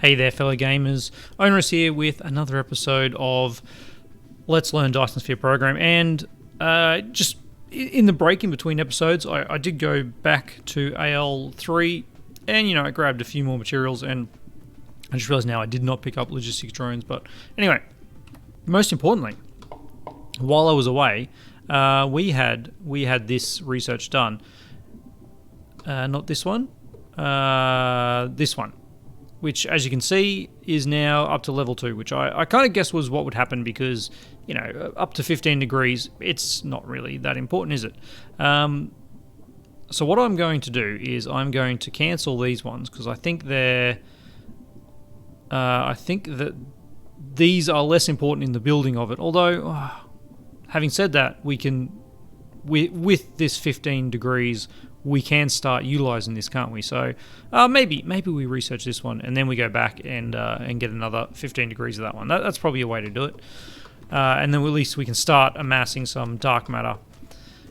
Hey there, fellow gamers. Onerous here with another episode of Let's Learn Dyson Sphere Program. And just in the break in between episodes, I did go back to AL3 and, I grabbed a few more materials, and I just realized now I did not pick up logistics drones. But anyway, most importantly, while I was away, we had this research done. Not this one. This one, which, as you can see, is now up to level 2, which I kind of guessed was what would happen because, up to 15 degrees, it's not really that important, is it? So what I'm going to do is I'm going to cancel these ones because I think that these are less important in the building of it. Although, having said that, we can, with this 15 degrees, we can start utilizing this, can't we? So maybe we research this one and then we go back and get another 15 degrees of that one. That's probably a way to do it. And then at least we can start amassing some dark matter,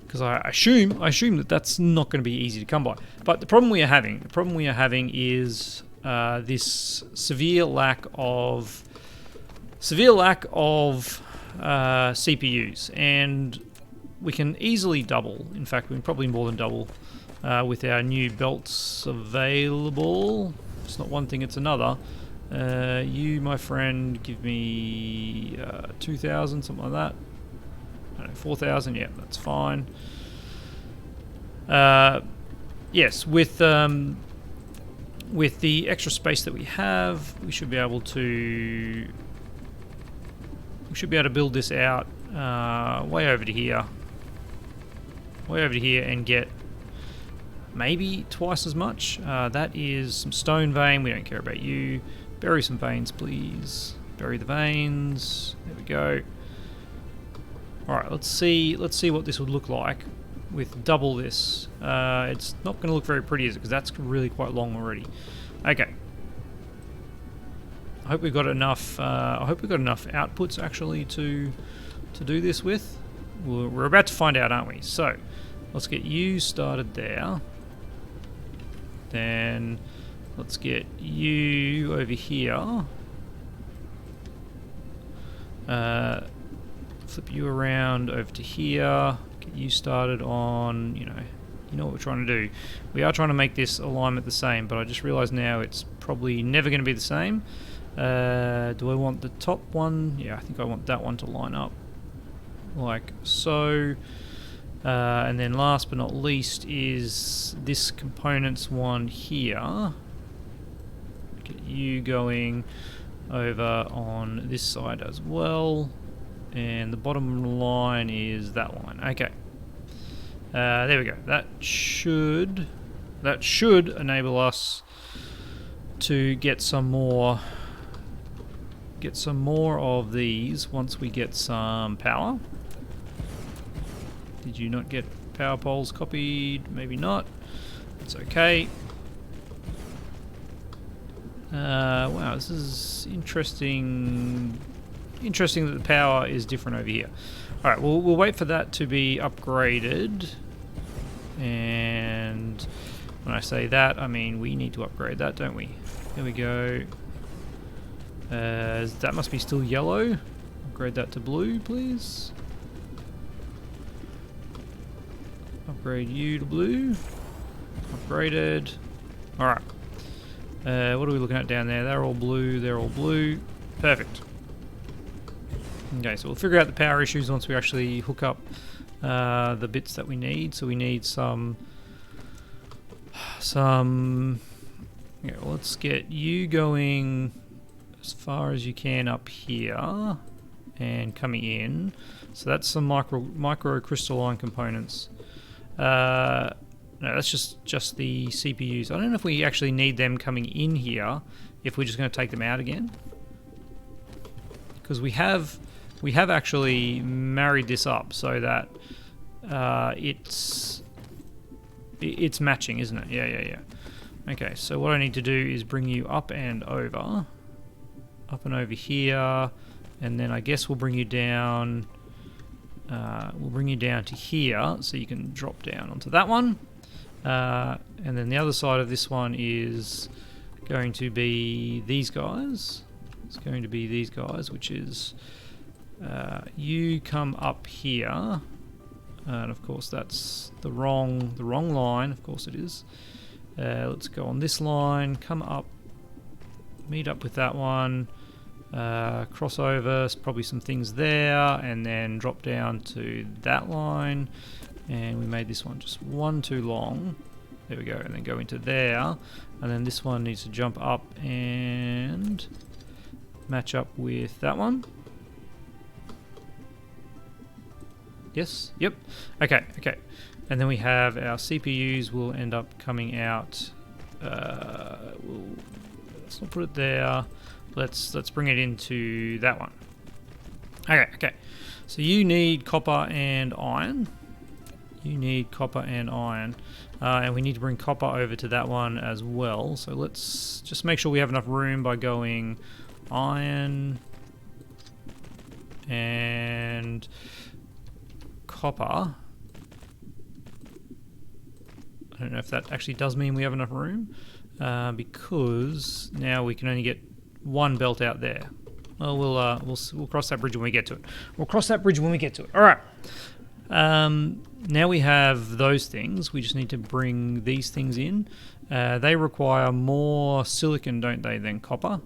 because I assume that that's not going to be easy to come by. But the problem we are having is this severe lack of CPUs, and we can easily double. In fact, we can probably more than double with our new belts available. It's not one thing, it's another. You, my friend, give me 2,000, something like that. I don't know, 4,000, yeah, that's fine. Yes, with the extra space that we have, we should be able to build this out way over to here and get maybe twice as much. That is some stone vein. We don't care about you. Bury some veins, please. Bury the veins. There we go. Alright, let's see what this would look like with double this. It's not going to look very pretty, is it? Because that's really quite long already. Okay. I hope we've got enough outputs actually to do this with. We're about to find out, aren't we? So let's get you started there. Then let's get you over here. Flip you around over to here. Get you started on, you know what we're trying to do. We are trying to make this alignment the same, but I just realized now it's probably never going to be the same. Do I want the top one? Yeah, I think I want that one to line up like so. And then last but not least is this components one here. Get you going over on this side as well. And the bottom line is that line. Okay. There we go. That should enable us to get some more of these once we get some power. Did you not get power poles copied? Maybe not. It's okay. Wow, this is interesting. Interesting that the power is different over here. All right, we'll wait for that to be upgraded. And when I say that, I mean we need to upgrade that, don't we? There we go. That must be still yellow. Upgrade that to blue, please. Upgrade you to blue. Upgraded. Alright. What are we looking at down there? They're all blue. They're all blue. Perfect. Okay, so we'll figure out the power issues once we actually hook up the bits that we need. So we need some. Okay, well, let's get you going as far as you can up here and coming in. So that's some micro crystalline components. No, that's just the CPUs. I don't know if we actually need them coming in here, if we're just going to take them out again. Because we have actually married this up so that it's matching, isn't it? Yeah. Okay, so what I need to do is bring you up and over here, and then I guess we'll bring you down. We'll bring you down to here so you can drop down onto that one. And then the other side of this one is going to be these guys. It's going to be these guys, which is you come up here, and of course that's the wrong line. Of course it is. Let's go on this line. Come up, meet up with that one. Crossover, probably some things there, and then drop down to that line. And we made this one just one too long. There we go, and then go into there, and then this one needs to jump up and match up with that one. Yes, yep, okay. And then we have our CPUs will end up coming out. Let's not put it there. Let's bring it into that one. Okay. So you need copper and iron. And we need to bring copper over to that one as well. So let's just make sure we have enough room by going iron and copper. I don't know if that actually does mean we have enough room, because now we can only get one belt out there. Well, we'll cross that bridge when we get to it. All right. Now we have those things. We just need to bring these things in. They require more silicon, don't they, than copper?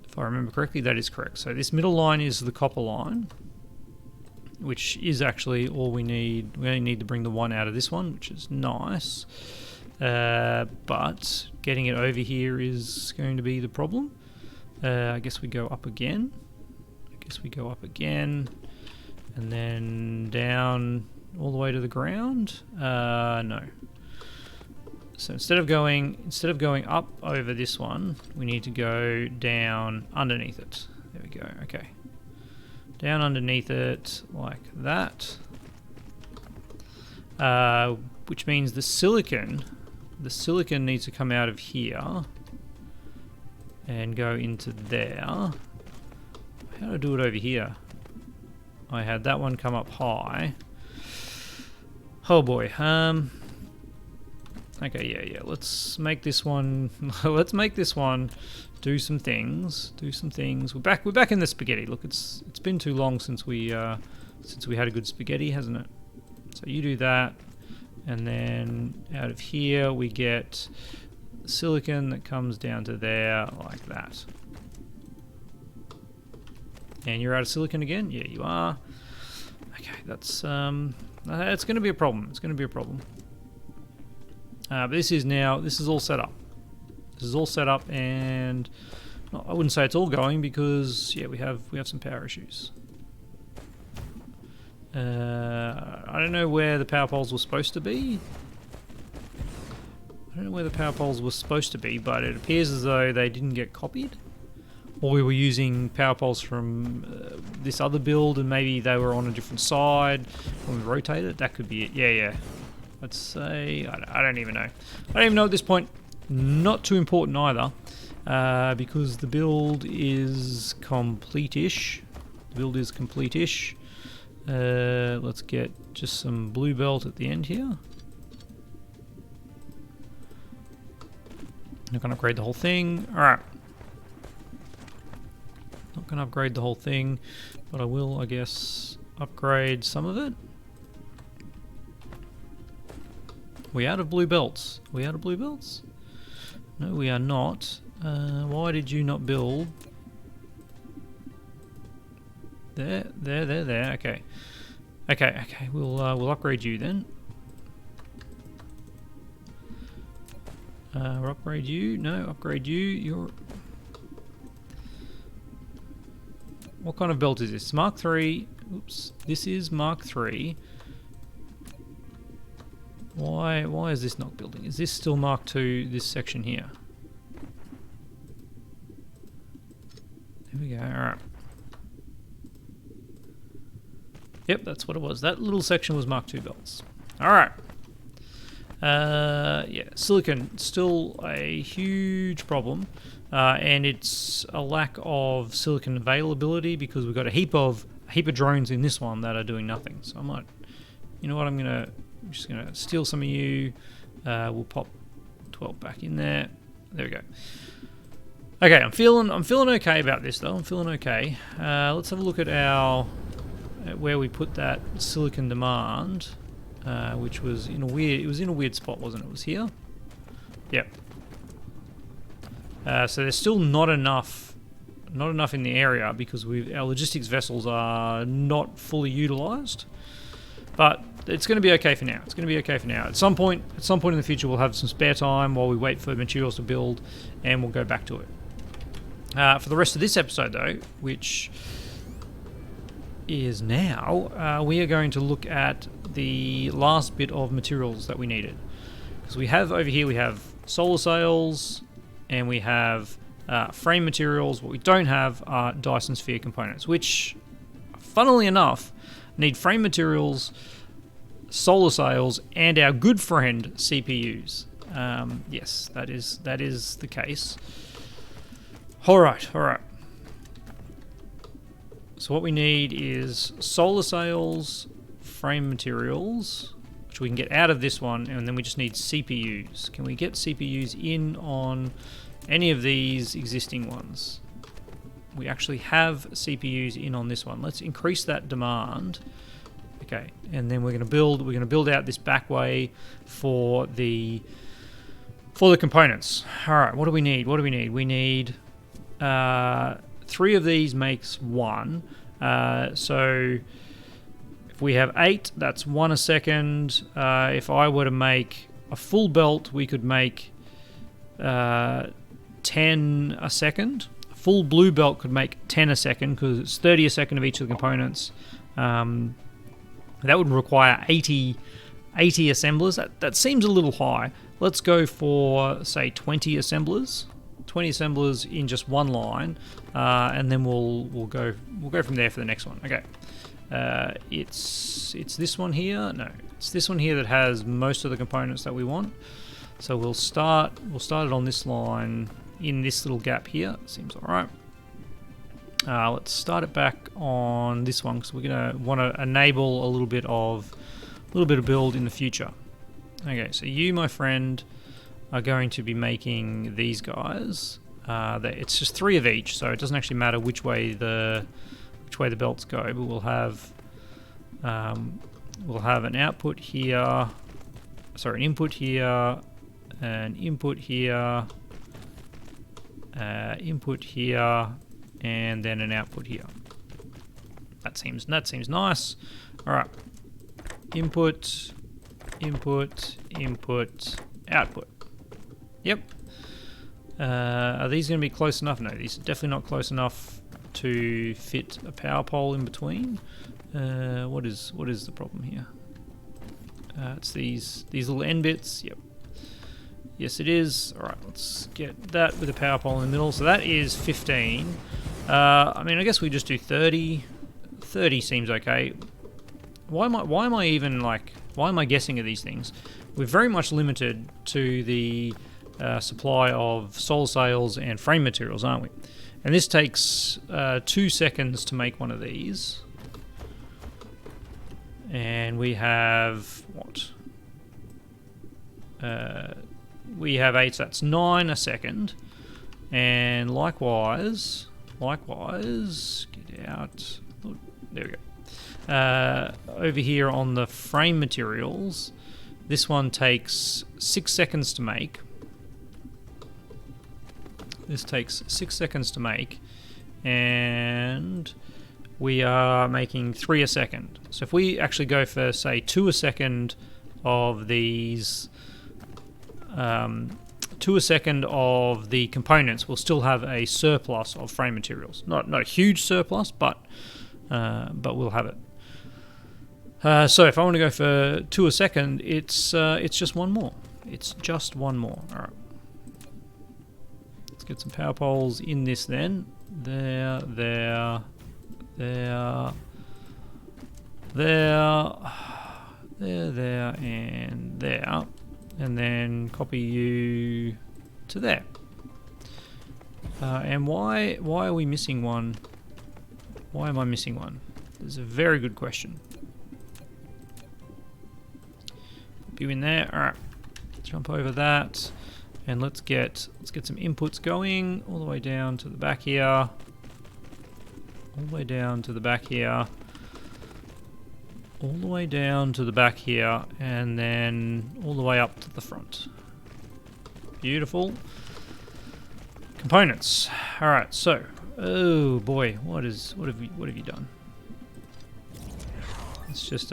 If I remember correctly, that is correct. So this middle line is the copper line, which is actually all we need. We only need to bring the one out of this one, which is nice. But getting it over here is going to be the problem. I guess we go up again. And then down all the way to the ground. No. So instead of going up over this one, we need to go down underneath it. There we go. Okay. Down underneath it like that. Which means the silicon needs to come out of here and go into there. How do I do it over here? I had that one come up high. Oh boy. Okay, yeah. Let's make this one. Let's make this one do some things. We're back in the spaghetti. Look, it's been too long since we had a good spaghetti, hasn't it? So you do that, and then out of here we get silicon that comes down to there like that. And you're out of silicon again? Yeah, you are. Okay, that's it's going to be a problem. But this is all set up. And I wouldn't say it's all going because yeah, we have some power issues. I don't know where the power poles were supposed to be. But it appears as though they didn't get copied. Or we were using power poles from this other build and maybe they were on a different side when we rotated. That could be it. Yeah. Let's say, I don't even know. At this point. Not too important either, because the build is complete-ish. Let's get just some blue belt at the end here. Not going to upgrade the whole thing. Alright. Not going to upgrade the whole thing, but I will, I guess, upgrade some of it. We out of blue belts? No, we are not. Why did you not build? There. Okay. We'll upgrade you then. We'll upgrade you. No, upgrade you. You're. What kind of belt is this? Mark 3. Oops. This is Mark 3. Why is this not building? Is this still Mark 2, this section here? There we go, alright. Yep, that's what it was. That little section was Mark 2 belts. Alright. Yeah, silicon, still a huge problem. And it's a lack of silicon availability because we've got a heap of drones in this one that are doing nothing. So I might, you know what, I'm just gonna steal some of you. We'll pop 12 back in there. There we go. Okay, I'm feeling okay about this though. I'm feeling okay. Let's have a look at where we put that silicon demand, which was in a weird spot, wasn't it? It was here. Yep. So there's still not enough in the area because our logistics vessels are not fully utilized. But it's going to be okay for now. It's going to be okay for now. At some point in the future, we'll have some spare time while we wait for materials to build, and we'll go back to it. For the rest of this episode, though, which is now, we are going to look at the last bit of materials that we needed. Because we have over here, we have solar sails, and we have frame materials. What we don't have are Dyson Sphere components, which, funnily enough, need frame materials, solar sails, and our good friend CPUs. Yes, that is the case. All right. So what we need is solar sails, frame materials, which we can get out of this one, and then we just need CPUs. Can we get CPUs in on any of these existing ones? We actually have CPUs in on this one. Let's increase that demand. Okay, and then we're going to build out this back way for the components. All right, what do we need? We need 3 of these makes 1. So if we have 8, that's 1 a second. If I were to make a full belt, we could make 10 a second. A full blue belt could make 10 a second because it's 30 a second of each of the components. That would require 80 assemblers. That seems a little high. Let's go for, say, 20 assemblers. 20 assemblers in just one line, and then we'll go from there for the next one. Okay, it's this one here. No, it's this one here that has most of the components that we want. So we'll start it on this line in this little gap here. Seems all right. Let's start it back on this one because we're gonna want to enable a little bit of build in the future. Okay, so you, my friend, are going to be making these guys. It's just 3 of each, so it doesn't actually matter which way the belts go. But we'll have an output here, sorry, an input here, an input here, input here, and then an output here. That seems nice. All right, input, output. Yep. Are these going to be close enough? No, these are definitely not close enough to fit a power pole in between. What is the problem here? It's these little end bits. Yep. Yes, it is. All right, let's get that with a power pole in the middle. So that is 15. I mean, I guess we just do 30. 30 seems okay. Why am I guessing at these things? We're very much limited to the supply of solar sails and frame materials, aren't we? And this takes 2 seconds to make one of these. And we have what? We have 8, so that's 9 a second. And likewise, get out. Oh, there we go. Over here on the frame materials, this one takes 6 seconds to make. This takes 6 seconds to make, and we are making 3 a second. So if we actually go for, say, 2 a second of these, 2 a second of the components, we'll still have a surplus of frame materials. Not a huge surplus, but we'll have it. So if I want to go for 2 a second, it's just one more. It's just one more. All right. Let's get some power poles in this then. There, and there. And then copy you to there. And why are we missing one? Why am I missing one? It's a very good question. Put you in there. All right. Jump over that. And let's get some inputs going all the way down to the back here. All the way down to the back here. All the way down to the back here, and then all the way up to the front. Beautiful. Components. All right, so, oh boy, what have you done? Let's just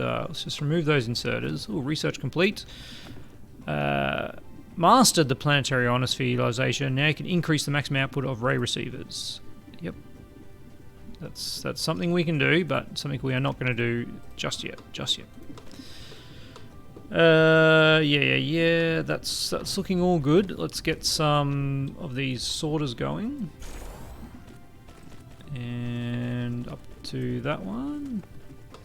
remove those inserters. Oh, research complete. Mastered the planetary ionosphere utilization. Now you can increase the maximum output of ray receivers. Yep. That's something we can do, but something we are not going to do just yet. Yeah. That's looking all good. Let's get some of these sorters going. And up to that one.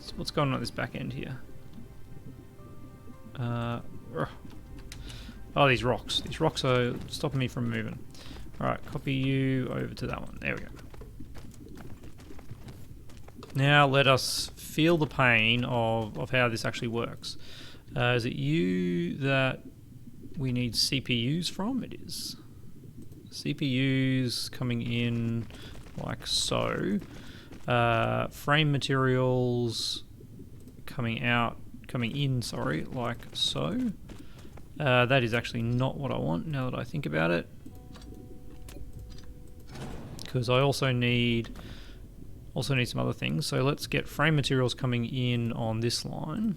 So what's going on at this back end here? Oh, these rocks. These rocks are stopping me from moving. Alright, copy you over to that one. There we go. Now let us feel the pain of how this actually works. Is it you that we need CPUs from? It is. CPUs coming in like so. Frame materials coming in, like so. That is actually not what I want now that I think about it. Because I also need some other things. So let's get frame materials coming in on this line.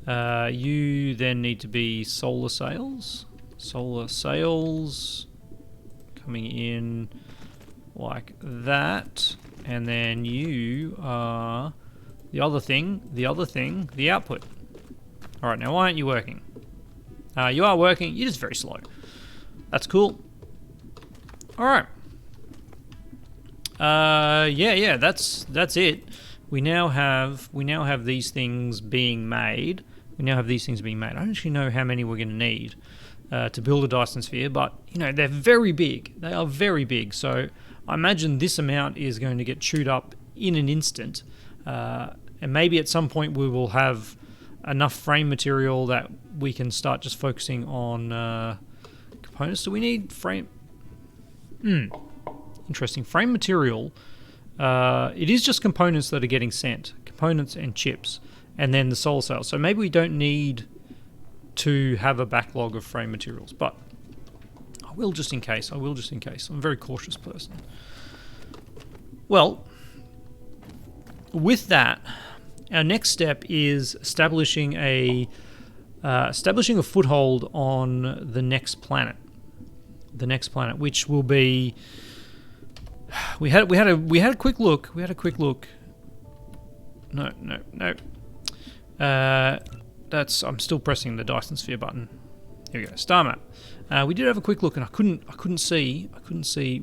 You then need to be solar sails. Solar sails coming in like that. And then you are the other thing, the output. Alright, now why aren't you working? You are working, you're just very slow. That's cool. Alright. Yeah, that's it. We now have these things being made. I don't actually know how many we're going to need to build a Dyson Sphere, but you know, they're very big. They are very big. So I imagine this amount is going to get chewed up in an instant. And maybe at some point we will have enough frame material that we can start just focusing on components. Do we need frame? Interesting. Frame material. It is just components that are getting sent. Components and chips. And then the solar cell. So maybe we don't need to have a backlog of frame materials. But I will just in case. I'm a very cautious person. Well, with that, our next step is establishing a foothold on the next planet. Which will be. We had a quick look. No. I'm still pressing the Dyson Sphere button. Here we go. Star map. We did have a quick look, and I couldn't see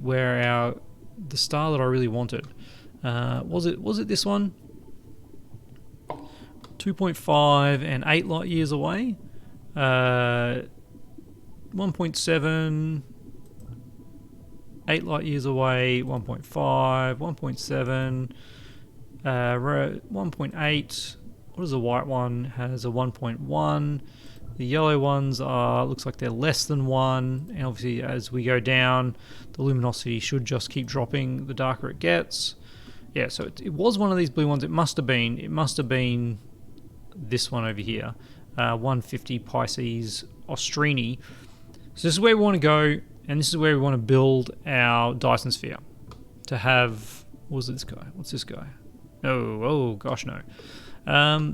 where the star that I really wanted. Was it this one? 2.5 and 8 light years away. 1.7, 8 light years away. 1.5, 1.7, 1.8. What is the white one? Has a 1.1. The yellow ones looks like they're less than 1. And obviously, as we go down, the luminosity should just keep dropping the darker it gets. Yeah, so it was one of these blue ones. It must have been this one over here, 150 Pisces Austrini. So this is where we want to go, and this is where we want to build our Dyson Sphere. To have, what was it, this guy? What's this guy? Oh gosh, no. I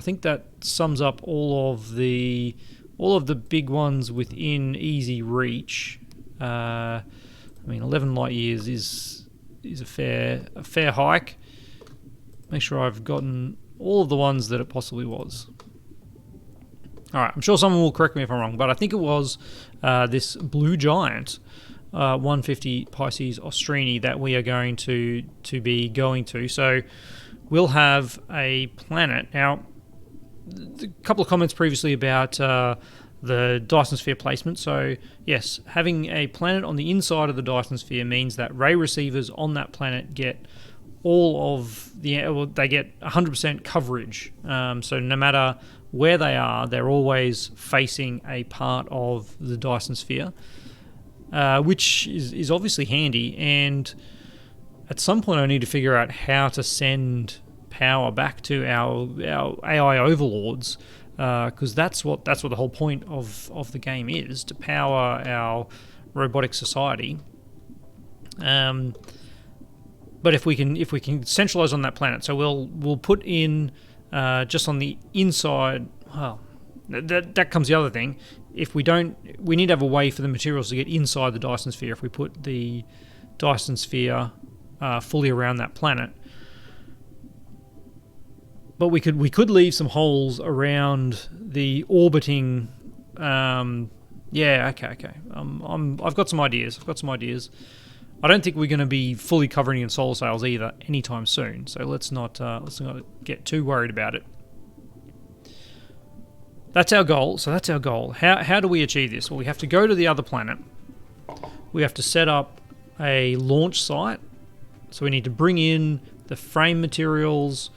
think that sums up all of the big ones within easy reach. I mean, 11 light years is a fair hike. Make sure I've gotten all of the ones that it possibly was. Alright, I'm sure someone will correct me if I'm wrong, but I think it was this blue giant 150 Pisces Austrini that we are going to be going to. So we'll have a planet. Now, a couple of comments previously about the Dyson Sphere placement. So yes, having a planet on the inside of the Dyson Sphere means that ray receivers on that planet get all of the, well, they get 100% coverage. So no matter where they are, they're always facing a part of the Dyson Sphere, which is obviously handy. And at some point I need to figure out how to send power back to our AI overlords, because that's what the whole point of the game is, to power our robotic society. But if we can centralize on that planet, so we'll put in just on the inside. Well, that comes the other thing. If we don't, we need to have a way for the materials to get inside the Dyson Sphere. If we put the Dyson Sphere fully around that planet, but we could leave some holes around the orbiting. Yeah, okay. I've got some ideas. I don't think we're going to be fully covering in solar sails either anytime soon. So let's not get too worried about it. That's our goal. How do we achieve this? Well, we have to go to the other planet. We have to set up a launch site. So we need to bring in the frame materials.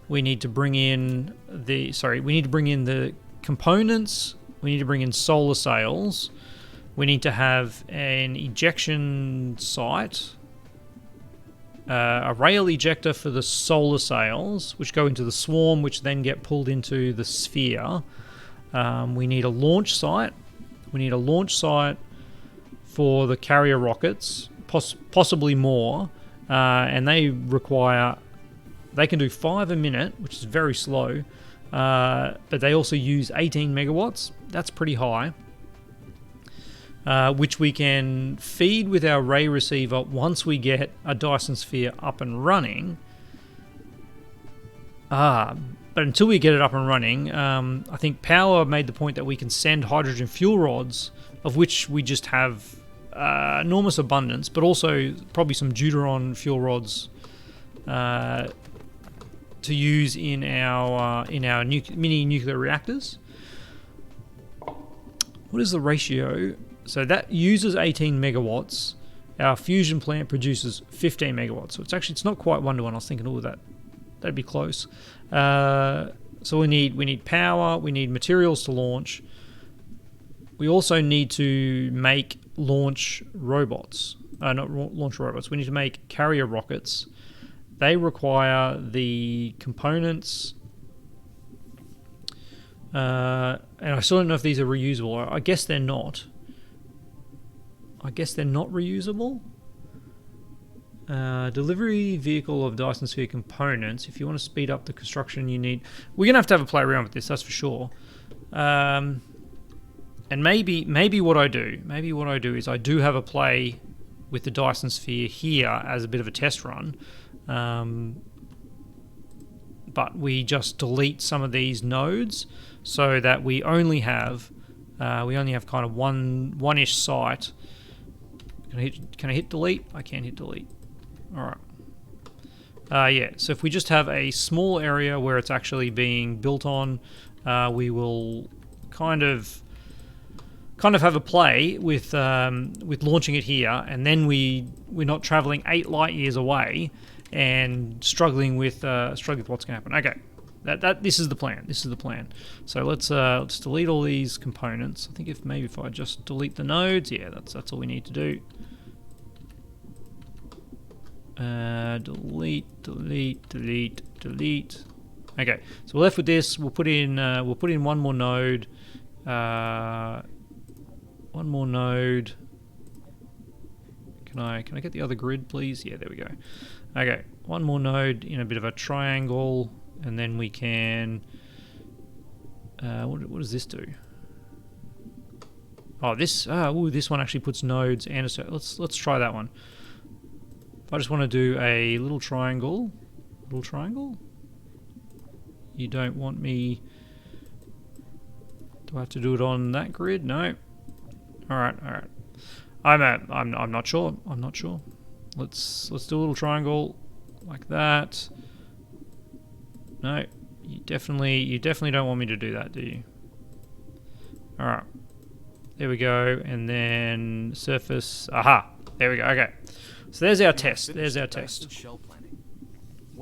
We need to bring in the components. We need to bring in solar sails. We need to have an ejection site, a rail ejector for the solar sails, which go into the swarm, which then get pulled into the sphere. We need a launch site. We need a launch site for the carrier rockets, possibly more, and they can do 5 a minute, which is very slow, but they also use 18 megawatts. That's pretty high. Which we can feed with our ray receiver once we get a Dyson Sphere up and running. But until we get it up and running, I think Power made the point that we can send hydrogen fuel rods, of which we just have enormous abundance, but also probably some deuteron fuel rods to use in our mini nuclear reactors. What is the ratio? So that uses 18 megawatts. Our fusion plant produces 15 megawatts. So it's not quite 1 to 1. I was thinking, that'd be close. So we need power. We need materials to launch. We also need to make launch robots. Not launch robots. We need to make carrier rockets. They require the components. And I still don't know if these are reusable. I guess they're not. Reusable. Delivery vehicle of Dyson Sphere components. If you want to speed up the construction, you need... We're going to have a play around with this, that's for sure. And maybe what I do is I do have a play with the Dyson Sphere here as a bit of a test run. But we just delete some of these nodes so that we only have kind of one-ish site. Can I hit delete? I can't hit delete. All right. Yeah. So if we just have a small area where it's actually being built on, we will kind of have a play with launching it here, and then we're not traveling 8 light years away and struggling with what's going to happen. Okay. This is the plan. So let's delete all these components. I think if I just delete the nodes, yeah, that's all we need to do. Delete. Okay, so we're left with this. We'll put in one more node. Can I get the other grid, please? Yeah, there we go. Okay, one more node in a bit of a triangle. And then we can... what does this do? Oh, this one actually puts nodes and a... Let's try that one. If I just want to do a little triangle... You don't want me... Do I have to do it on that grid? No. Alright. I'm not sure. Let's do a little triangle like that. No, you definitely don't want me to do that, do you? All right, there we go, and then surface. Aha, there we go. Okay, so there's our test.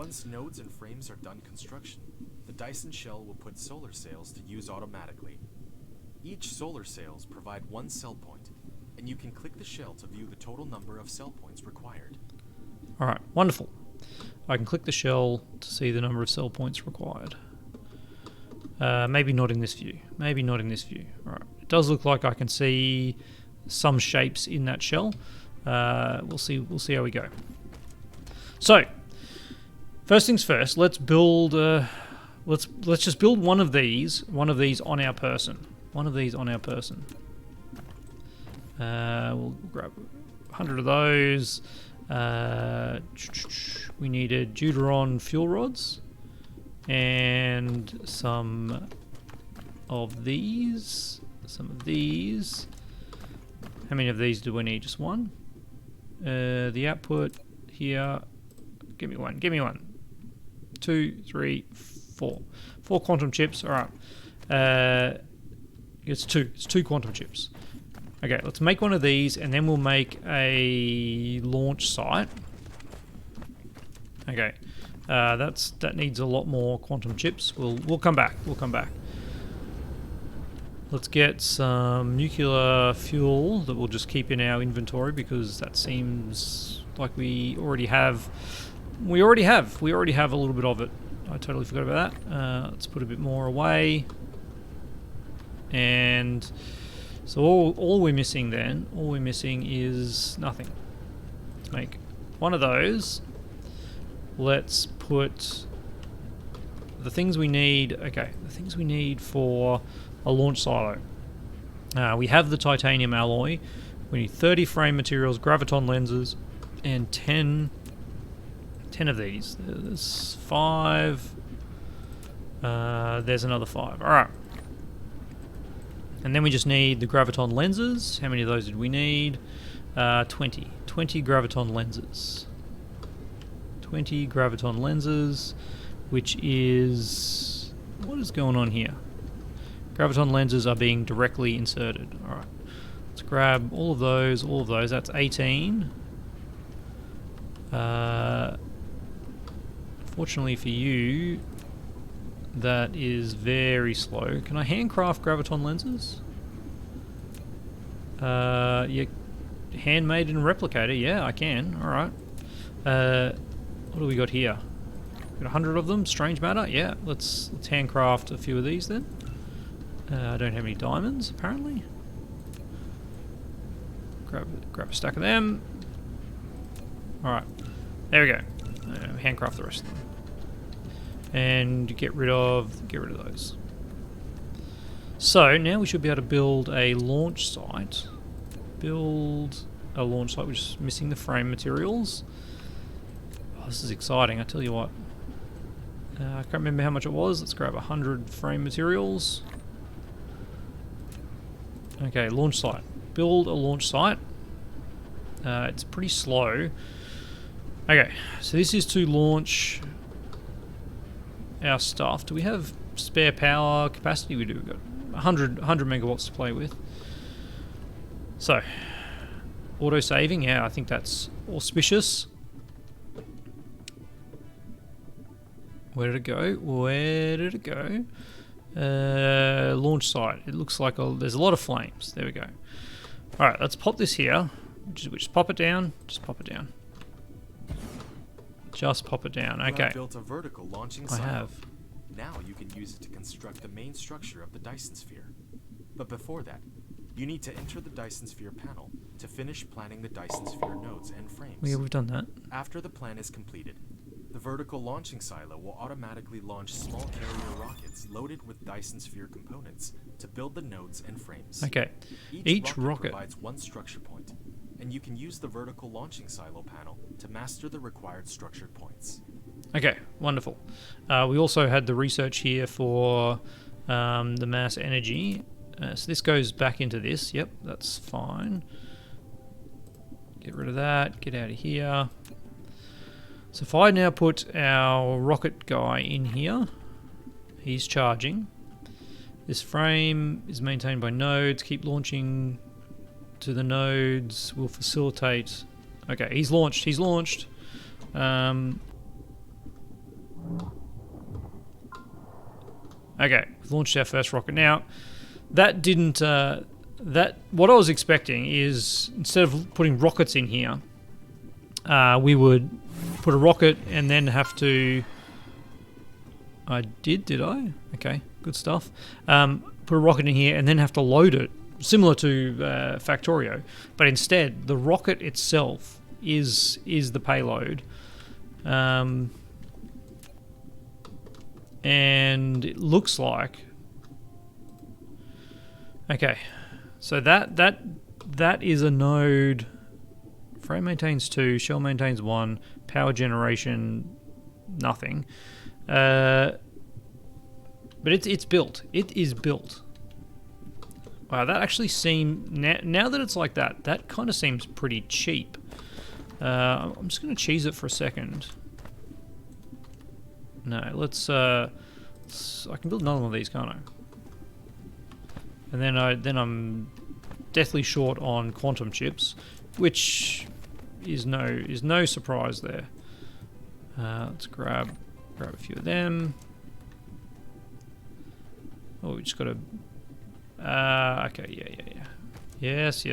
Once nodes and frames are done construction, the Dyson shell will put solar sails to use automatically. Each solar sails provide one cell point, and you can click the shell to view the total number of cell points required. Alright, wonderful. I can click the shell to see the number of cell points required. Maybe not in this view. Maybe not in this view. Alright, it does look like I can see some shapes in that shell. We'll see how we go. So, first things first, let's build let's just build one of these on our person. One of these on our person. We'll grab 100 of those. We needed Deuteron fuel rods and some of these. How many of these do we need? Just one? The output here. Give me one. 2, 3, 4. 4 quantum chips. Alright. It's two quantum chips. Okay, let's make one of these and then we'll make a launch site. Okay. That needs a lot more quantum chips. We'll come back. Let's get some nuclear fuel that we'll just keep in our inventory because that seems like we already have a little bit of it. I totally forgot about that. Let's put a bit more away. And so all we're missing is nothing. Let's make one of those. Let's put the things we need. Okay, the things we need for a launch silo. We have the titanium alloy. We need 30 frame materials, graviton lenses, and 10 of these. There's 5. There's another 5. Alright. And then we just need the graviton lenses. How many of those did we need? 20. 20 graviton lenses. 20 graviton lenses, which is... What is going on here? Graviton lenses are being directly inserted. Alright. Let's grab all of those. That's 18. Fortunately for you, that is very slow. Can I handcraft graviton lenses? Yeah, handmade in a replicator. Yeah, I can. Alright. What do we got here? Got 100 of them. Strange matter. Yeah, let's handcraft a few of these then. I don't have any diamonds, apparently. Grab a stack of them. Alright. There we go. Handcraft the rest of them. And get rid of those. So now we should be able to build a launch site. Which is missing the frame materials. Oh, this is exciting, I tell you what. I can't remember how much it was. Let's grab 100 frame materials. Okay, launch site. Build a launch site. It's pretty slow. Okay, so this is to launch our stuff. Do we have spare power capacity? We do. We've got 100 megawatts to play with. So, auto saving. Yeah, I think that's auspicious. Where did it go? Launch site. It looks like there's a lot of flames. There we go. Alright, let's pop this here. Just pop it down. Just pop it down. Okay. You have built a vertical launching silo. I have. Now you can use it to construct the main structure of the Dyson Sphere. But before that, you need to enter the Dyson Sphere panel to finish planning the Dyson Sphere nodes and frames. Yeah, we've done that. After the plan is completed, the vertical launching silo will automatically launch small carrier rockets loaded with Dyson Sphere components to build the nodes and frames. Okay. Each rocket provides one structure point, and you can use the vertical launching silo panel to master the required structured points. Okay, wonderful. We also had the research here for the mass energy. So this goes back into this. Yep, that's fine. Get rid of that. Get out of here. So if I now put our rocket guy in here, he's charging. This frame is maintained by nodes. Keep launching to the nodes will facilitate. Okay, he's launched. Okay, we've launched our first rocket. Now, that didn't... what I was expecting is, instead of putting rockets in here, we would put a rocket and then have to... I did I? Okay, good stuff. Put a rocket in here and then have to load it, similar to Factorio. But instead, the rocket itself is the payload. And it looks like... Okay, so that is a node. Frame maintains 2, shell maintains 1, power generation nothing. But it's built. It is built. Wow, that actually seems... Now that it's like that, that kind of seems pretty cheap. I'm just going to cheese it for a second. No, let's... I can build another one of these, can't I? And then I'm deathly short on quantum chips, which is no surprise there. Let's grab a few of them. Oh, we just got to... okay, yeah. Yes.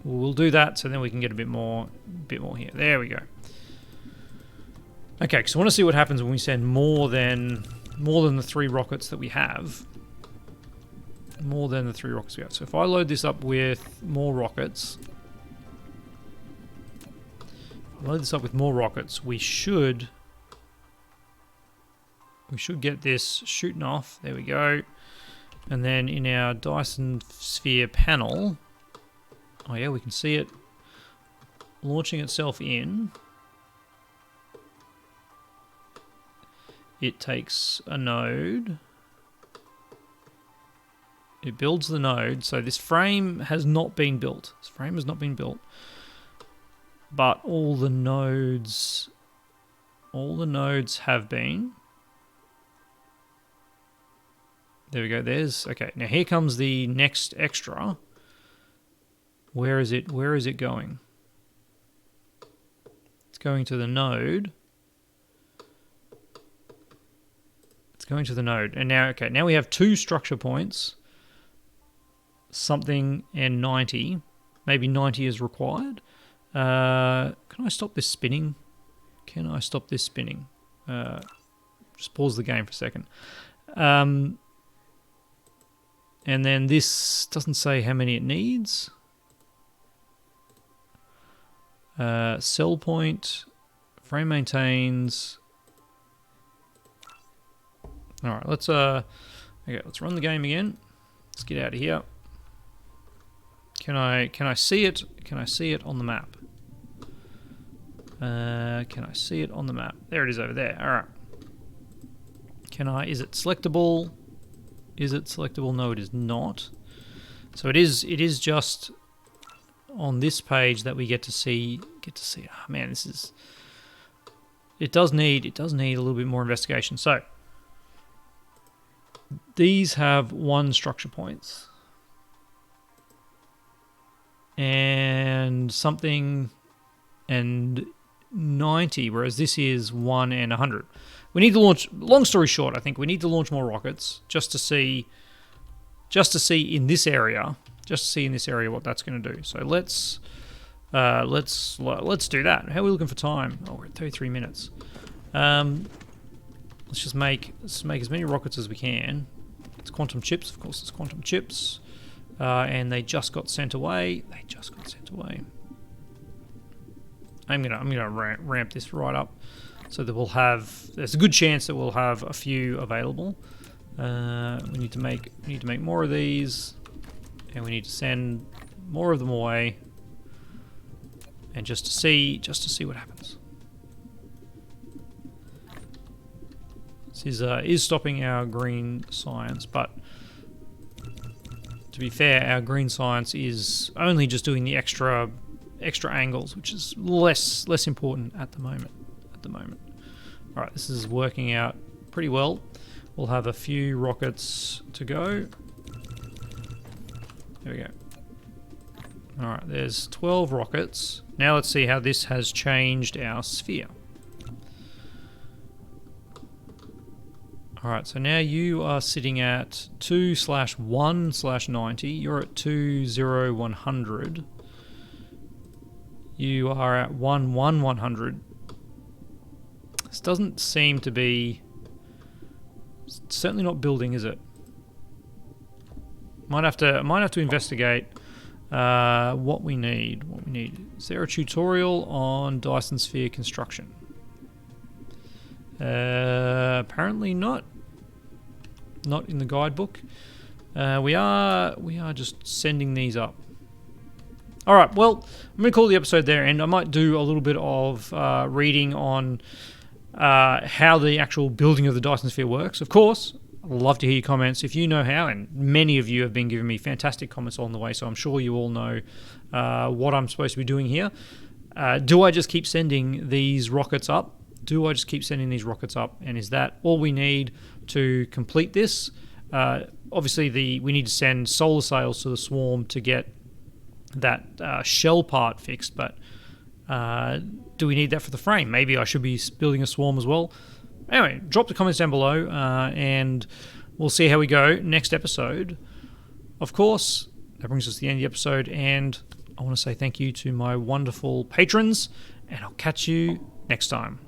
We'll do that, so then we can get a bit more here. There we go. Okay, so I want to see what happens when we send more than the 3 rockets that we have. More than the 3 rockets we have. So if I load this up with more rockets, we should get this shooting off. There we go. And then in our Dyson Sphere panel, oh yeah, we can see it launching itself in. It takes a node. It builds the node. So this frame has not been built. But all the nodes have been. There we go. Okay. Now here comes the next extra. Where is it going? It's going to the node. And now we have 2 structure points. Something and 90. Maybe 90 is required. Can I stop this spinning? Just pause the game for a second. And then this doesn't say how many it needs. Cell point. Frame maintains. Alright, let's run the game again. Let's get out of here. Can I see it? Can I see it on the map? Can I see it on the map? There it is over there. Alright. Is it selectable? No, it is not. So it is just on this page that we get to see it. Oh, man, this is... It does need a little bit more investigation. So these have 1 structure points. And something and 90, whereas this is 1 and 100. We need to launch, long story short, I think we need to launch more rockets just to see in this area what that's going to do. So let's do that. How are we looking for time? Oh, we're at 33 minutes. Let's make as many rockets as we can. It's quantum chips, of course. It's quantum chips, and they just got sent away. I'm gonna ramp this right up so that there's a good chance that we'll have a few available. We need to make more of these, and we need to send more of them away, and just to see what happens. This is stopping our green science, but to be fair, our green science is only just doing the extra angles, which is less important at the moment. All right, this is working out pretty well. We'll have a few rockets to go. There we go. All right, there's 12 rockets. Now let's see how this has changed our sphere. Alright, so now you are sitting at 2/1/90. You're at 2/0/100. You are at 1/1/100. This doesn't seem to be... It's certainly not building, is it? Might have to investigate what we need. Is there a tutorial on Dyson Sphere construction? Apparently not. Not in the guidebook. We are just sending these up. All right. Well, I'm going to call the episode there, and I might do a little bit of reading on how the actual building of the Dyson Sphere works. Of course, I'd love to hear your comments if you know how, and many of you have been giving me fantastic comments along the way, so I'm sure you all know what I'm supposed to be doing here. Do I just keep sending these rockets up? And is that all we need to complete this? Obviously, we need to send solar sails to the swarm to get that shell part fixed, but do we need that for the frame? Maybe I should be building a swarm as well. Anyway, drop the comments down below, and we'll see how we go next episode. Of course, that brings us to the end of the episode, and I want to say thank you to my wonderful patrons, and I'll catch you next time.